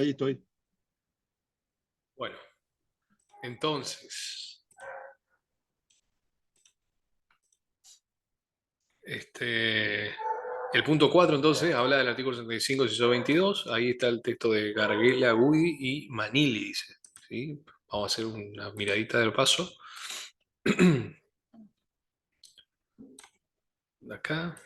Ahí estoy. Bueno, entonces, el punto 4 entonces habla del artículo 65, inciso 22. Ahí está el texto de Gargela, Gui y Manili, dice. ¿Sí? Vamos a hacer una miradita del paso. De acá,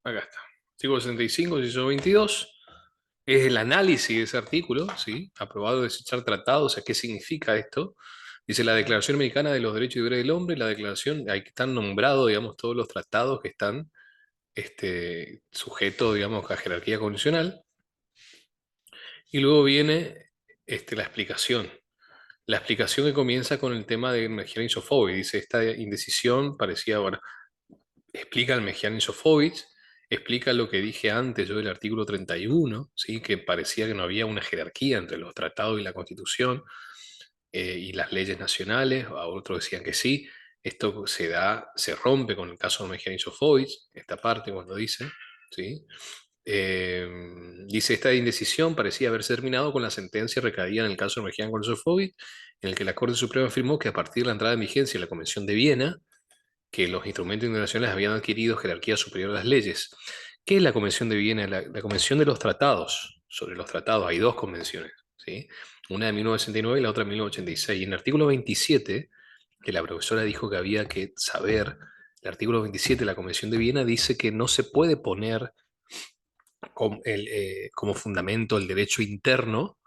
acá está. Artículo 65, inciso 22. Es el análisis de ese artículo, ¿sí? Aprobado desechar tratados. O sea, ¿qué significa esto? Dice la Declaración Americana de los Derechos y Deberes del Hombre, la declaración, ahí están nombrados, digamos, todos los tratados que están sujetos, digamos, a jerarquía condicional. Y luego viene la explicación. La explicación que comienza con el tema de Mejía Sofovich. Dice, esta indecisión parecía, bueno, explica el Mejía Sofovich, explica lo que dije antes yo del artículo 31, ¿sí? Que parecía que no había una jerarquía entre los tratados y la Constitución y las leyes nacionales, a otros decían que sí. Esto se rompe con el caso de Mejía Sofovich, esta parte cuando dice, ¿sí? Eh, Dice, esta indecisión parecía haberse terminado con la sentencia recaída en el caso de Mejía Sofovich, en el que la Corte Suprema afirmó que a partir de la entrada en vigencia de la Convención de Viena, que los instrumentos internacionales habían adquirido jerarquía superior a las leyes. ¿Qué es la Convención de Viena? La Convención de los Tratados. Sobre los tratados hay dos convenciones, ¿sí? Una de 1969 y la otra de 1986. Y en el artículo 27, que la profesora dijo que había que saber, el artículo 27 de la Convención de Viena dice que no se puede poner como fundamento el derecho interno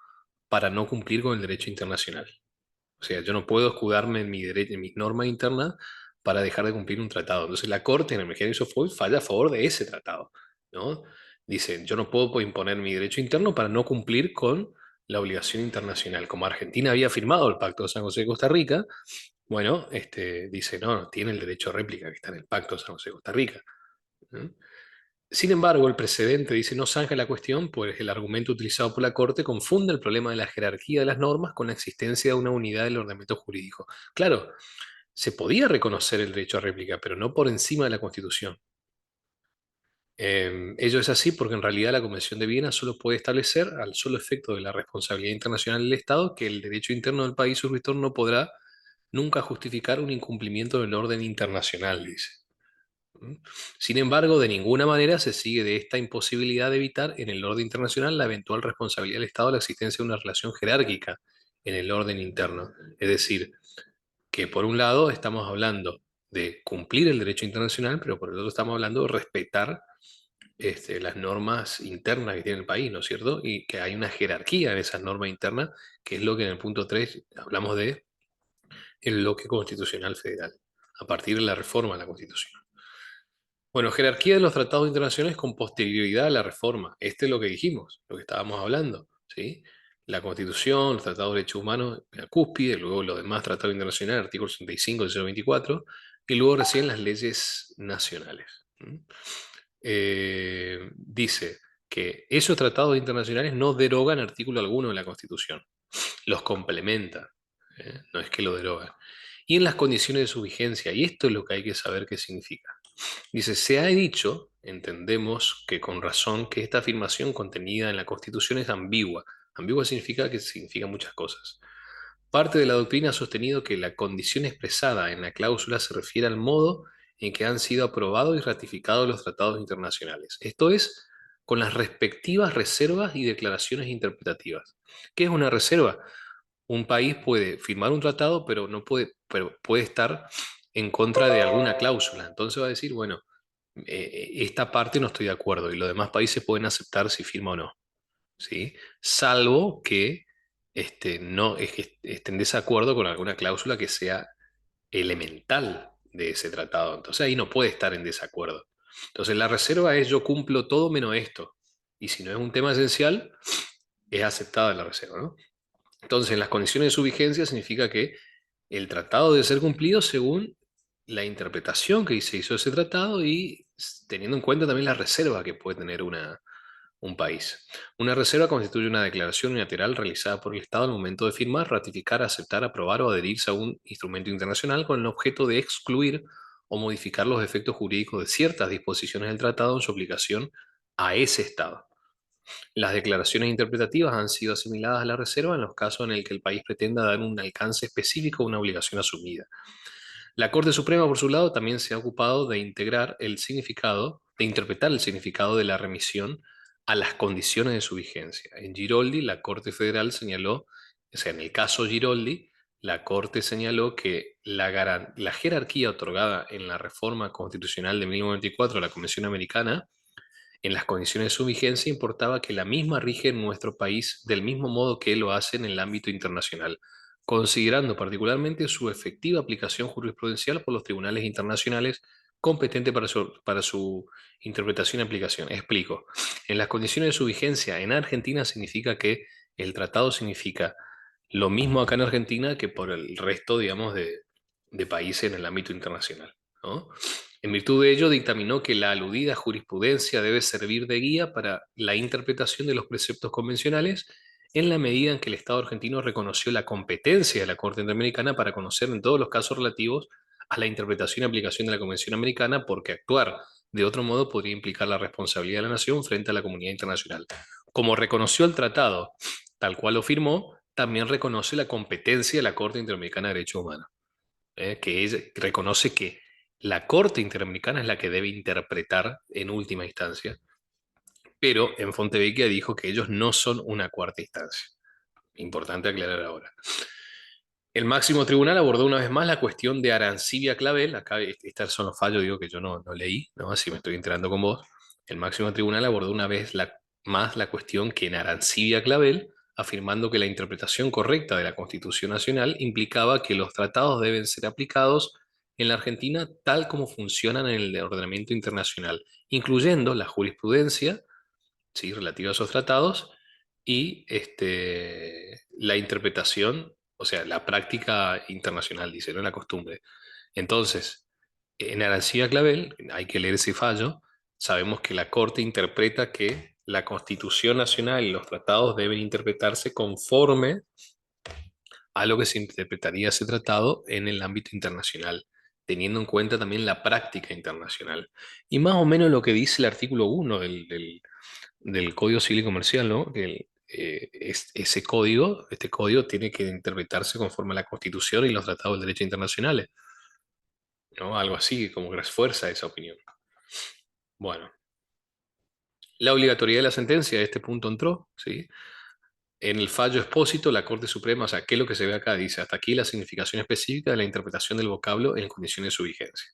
para no cumplir con el derecho internacional. O sea, yo no puedo escudarme en en mis normas internas para dejar de cumplir un tratado. Entonces la Corte en el Emergencia Foy falla a favor de ese tratado, ¿no? Dice, yo no puedo imponer mi derecho interno para no cumplir con la obligación internacional. Como Argentina había firmado el Pacto de San José de Costa Rica, bueno, dice, no, no, tiene el derecho a réplica que está en el Pacto de San José de Costa Rica, ¿no? Sin embargo, el precedente dice no zanja la cuestión, pues el argumento utilizado por la Corte confunde el problema de la jerarquía de las normas con la existencia de una unidad del ordenamiento jurídico. Claro, se podía reconocer el derecho a réplica, pero no por encima de la Constitución. Ello es así porque en realidad la Convención de Viena solo puede establecer, al solo efecto de la responsabilidad internacional del Estado, que el derecho interno del país suscriptor no podrá nunca justificar un incumplimiento del orden internacional, dice. ¿Mm? Sin embargo, de ninguna manera se sigue de esta imposibilidad de evitar en el orden internacional la eventual responsabilidad del Estado de la existencia de una relación jerárquica en el orden interno. Es decir, que por un lado estamos hablando de cumplir el derecho internacional, pero por el otro estamos hablando de respetar las normas internas que tiene el país, ¿no es cierto? Y que hay una jerarquía en esas normas internas, que es lo que en el punto 3 hablamos de el bloque constitucional federal, a partir de la reforma de la Constitución. Bueno, jerarquía de los tratados internacionales con posterioridad a la reforma. Este es lo que dijimos, lo que estábamos hablando, ¿sí? La Constitución, los tratados de derechos humanos, la cúspide, luego los demás tratados internacionales, artículo 65 y 24, y luego recién las leyes nacionales. ¿Mm? Dice que esos tratados internacionales no derogan artículo alguno de la Constitución, los complementan, no es que lo derogan. Y en las condiciones de su vigencia, y esto es lo que hay que saber qué significa. Dice, se ha dicho, entendemos que con razón, que esta afirmación contenida en la Constitución es ambigua. Ambigua significa que significa muchas cosas. Parte de la doctrina ha sostenido que la condición expresada en la cláusula se refiere al modo en que han sido aprobados y ratificados los tratados internacionales. Esto es, con las respectivas reservas y declaraciones interpretativas. ¿Qué es una reserva? Un país puede firmar un tratado, pero puede estar en contra de alguna cláusula. Entonces va a decir, bueno, esta parte no estoy de acuerdo y los demás países pueden aceptar si firma o no, ¿sí? Salvo que no estén en desacuerdo con alguna cláusula que sea elemental de ese tratado. Entonces ahí no puede estar en desacuerdo. Entonces la reserva es yo cumplo todo menos esto. Y si no es un tema esencial, es aceptada la reserva, ¿no? Entonces, en las condiciones de su vigencia significa que el tratado debe ser cumplido según la interpretación que se hizo de ese tratado y teniendo en cuenta también la reserva que puede tener un país. Una reserva constituye una declaración unilateral realizada por el Estado al momento de firmar, ratificar, aceptar, aprobar o adherirse a un instrumento internacional con el objeto de excluir o modificar los efectos jurídicos de ciertas disposiciones del tratado en su aplicación a ese Estado. Las declaraciones interpretativas han sido asimiladas a la reserva en los casos en el que el país pretenda dar un alcance específico a una obligación asumida. La Corte Suprema, por su lado, también se ha ocupado de integrar el significado, de interpretar el significado de la remisión a las condiciones de su vigencia. En Giroldi, la Corte Federal señaló, o sea, en el caso Giroldi, la Corte señaló que la jerarquía otorgada en la reforma constitucional de 1994 a la Convención Americana en las condiciones de su vigencia importaba que la misma rige en nuestro país del mismo modo que lo hace en el ámbito internacional, considerando particularmente su efectiva aplicación jurisprudencial por los tribunales internacionales competentes para su interpretación y aplicación. Explico. En las condiciones de su vigencia en Argentina significa que el tratado significa lo mismo acá en Argentina que por el resto, digamos, de países en el ámbito internacional, ¿no? En virtud de ello, dictaminó que la aludida jurisprudencia debe servir de guía para la interpretación de los preceptos convencionales en la medida en que el Estado argentino reconoció la competencia de la Corte Interamericana para conocer en todos los casos relativos a la interpretación y aplicación de la Convención Americana, porque actuar de otro modo podría implicar la responsabilidad de la nación frente a la comunidad internacional. Como reconoció el tratado, tal cual lo firmó, también reconoce la competencia de la Corte Interamericana de Derechos Humanos, que reconoce que la Corte Interamericana es la que debe interpretar en última instancia, pero en Fontevecchia dijo que ellos no son una cuarta instancia. Importante aclarar ahora. El máximo tribunal abordó una vez más la cuestión de Arancibia Clavel. Acá estos son los fallos, digo, que yo no leí, ¿no? Así me estoy enterando con vos. El máximo tribunal abordó una vez más la cuestión que en Arancibia Clavel, afirmando que la interpretación correcta de la Constitución Nacional implicaba que los tratados deben ser aplicados en la Argentina tal como funcionan en el ordenamiento internacional, incluyendo la jurisprudencia, ¿sí?, relativa a esos tratados y la interpretación, o sea, la práctica internacional, dice, no la costumbre. Entonces, en Arancibia Clavel, hay que leer ese fallo, sabemos que la Corte interpreta que la Constitución Nacional y los tratados deben interpretarse conforme a lo que se interpretaría ese tratado en el ámbito internacional, teniendo en cuenta también la práctica internacional. Y más o menos lo que dice el artículo 1 del Código Civil y Comercial, ¿no? Que ese código, este código tiene que interpretarse conforme a la Constitución y los tratados del derecho internacionales, ¿no? Algo así, como que refuerza esa opinión. Bueno, la obligatoriedad de la sentencia, este punto entró, ¿sí? En el fallo expósito, la Corte Suprema, o sea, ¿qué es lo que se ve acá? Dice, hasta aquí la significación específica de la interpretación del vocablo en condiciones de su vigencia.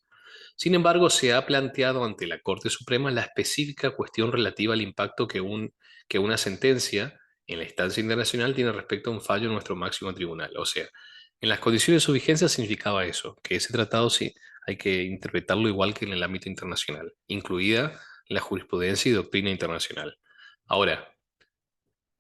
Sin embargo, se ha planteado ante la Corte Suprema la específica cuestión relativa al impacto que una sentencia en la instancia internacional tiene respecto a un fallo en nuestro máximo tribunal. O sea, en las condiciones de su vigencia significaba eso, que ese tratado sí hay que interpretarlo igual que en el ámbito internacional, incluida la jurisprudencia y doctrina internacional. Ahora,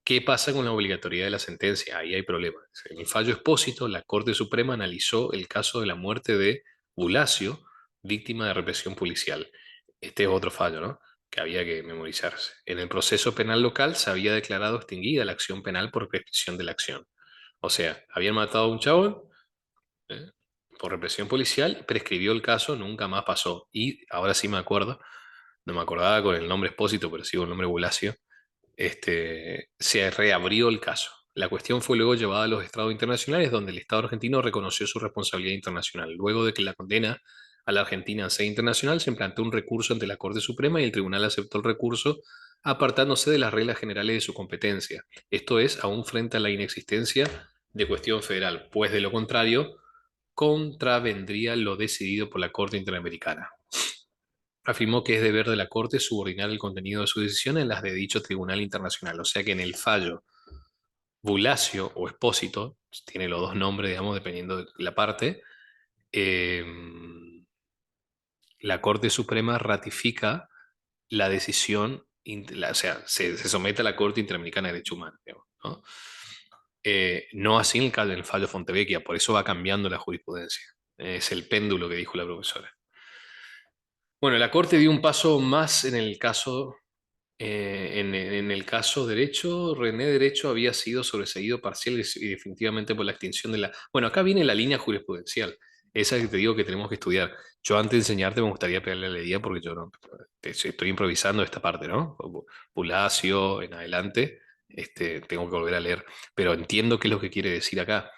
¿qué pasa con la obligatoriedad de la sentencia? Ahí hay problemas. En el fallo expósito, la Corte Suprema analizó el caso de la muerte de Bulacio, víctima de represión policial. Este es otro fallo, ¿no?, que había que memorizarse. En el proceso penal local se había declarado extinguida la acción penal por prescripción de la acción. O sea, habían matado a un chabón, ¿eh?, por represión policial, prescribió el caso, nunca más pasó. Y ahora sí me acuerdo, no me acordaba con el nombre expósito, pero sí con el nombre Bulacio, se reabrió el caso. La cuestión fue luego llevada a los estrados internacionales, donde el Estado argentino reconoció su responsabilidad internacional. Luego de que la condena a la Argentina en sede internacional, se implantó un recurso ante la Corte Suprema y el tribunal aceptó el recurso, apartándose de las reglas generales de su competencia. Esto es, aún frente a la inexistencia de cuestión federal, pues de lo contrario, contravendría lo decidido por la Corte Interamericana. Afirmó que es deber de la Corte subordinar el contenido de su decisión en las de dicho tribunal internacional. O sea que en el fallo Bulacio o Expósito, tiene los dos nombres, digamos, dependiendo de la parte, eh, la Corte Suprema ratifica la decisión, o sea, se somete a la Corte Interamericana de Derechos Humanos, digamos, ¿no? No así en el fallo Fontevecchia, por eso va cambiando la jurisprudencia. Es el péndulo que dijo la profesora. Bueno, la Corte dio un paso más en el caso. En el caso derecho, René Derecho había sido sobreseído parcial y definitivamente por la extinción de la... Bueno, acá viene la línea jurisprudencial, esa que te digo que tenemos que estudiar. Yo antes de enseñarte me gustaría pegarle la idea porque yo no, estoy improvisando esta parte, ¿no? Pulacio en adelante, tengo que volver a leer, pero entiendo qué es lo que quiere decir acá.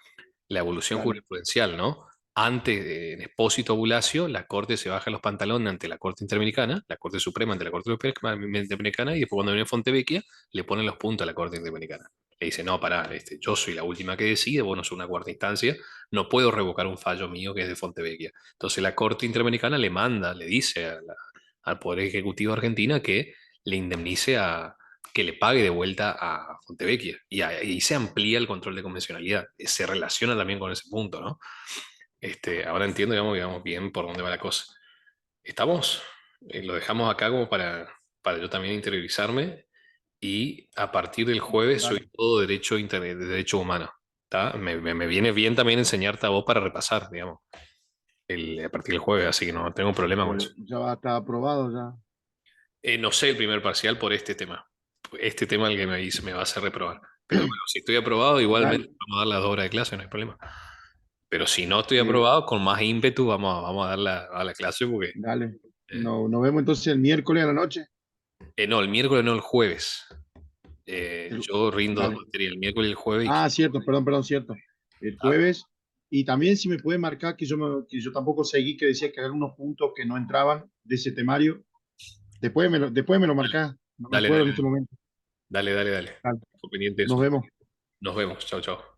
La evolución Dale. jurisprudencial, ¿no? Antes, en Expósito Bulacio, la Corte se baja los pantalones ante la Corte Interamericana, la Corte Suprema ante la Corte Interamericana, y después cuando viene Fontevecchia, le ponen los puntos a la Corte Interamericana. Le dice, no, pará, yo soy la última que decide, vos no sos una cuarta instancia, no puedo revocar un fallo mío que es de Fontevecchia. Entonces la Corte Interamericana le manda, le dice al Poder Ejecutivo de Argentina que le indemnice que le pague de vuelta a Fontevecchia. Y ahí se amplía el control de convencionalidad. Se relaciona también con ese punto, ¿no? Ahora entiendo, digamos, bien por dónde va la cosa. ¿Estamos? Lo dejamos acá como para yo también interiorizarme y a partir del jueves Dale. soy todo derecho, derecho humano. ¿Tá? Me viene bien también enseñarte a vos para repasar, digamos, a partir del jueves, así que no tengo problema con eso. Ya va a estar aprobado ya. No sé el primer parcial por este tema. Este tema el que me va a hacer reprobar. Pero bueno, si estoy aprobado, igualmente Dale, vamos a dar las 2 horas de clase, no hay problema. Pero si no estoy eh, aprobado, con más ímpetu vamos a dar a la clase porque... dale. eh, Nos vemos entonces el miércoles a la noche. no, el miércoles no, el jueves. El- Yo rindo dos dale. materias, el miércoles y el jueves. Ah, cierto, perdón, cierto. El Ah, jueves. Y también si me puede marcar que yo tampoco seguí, que decía que había unos puntos que no entraban de ese temario. Después me lo dale, marcás. No me dale, acuerdo en dale, este momento. dale, dale, dale. Dale. Estoy pendiente de eso. Nos vemos. Nos vemos. Chao, chao.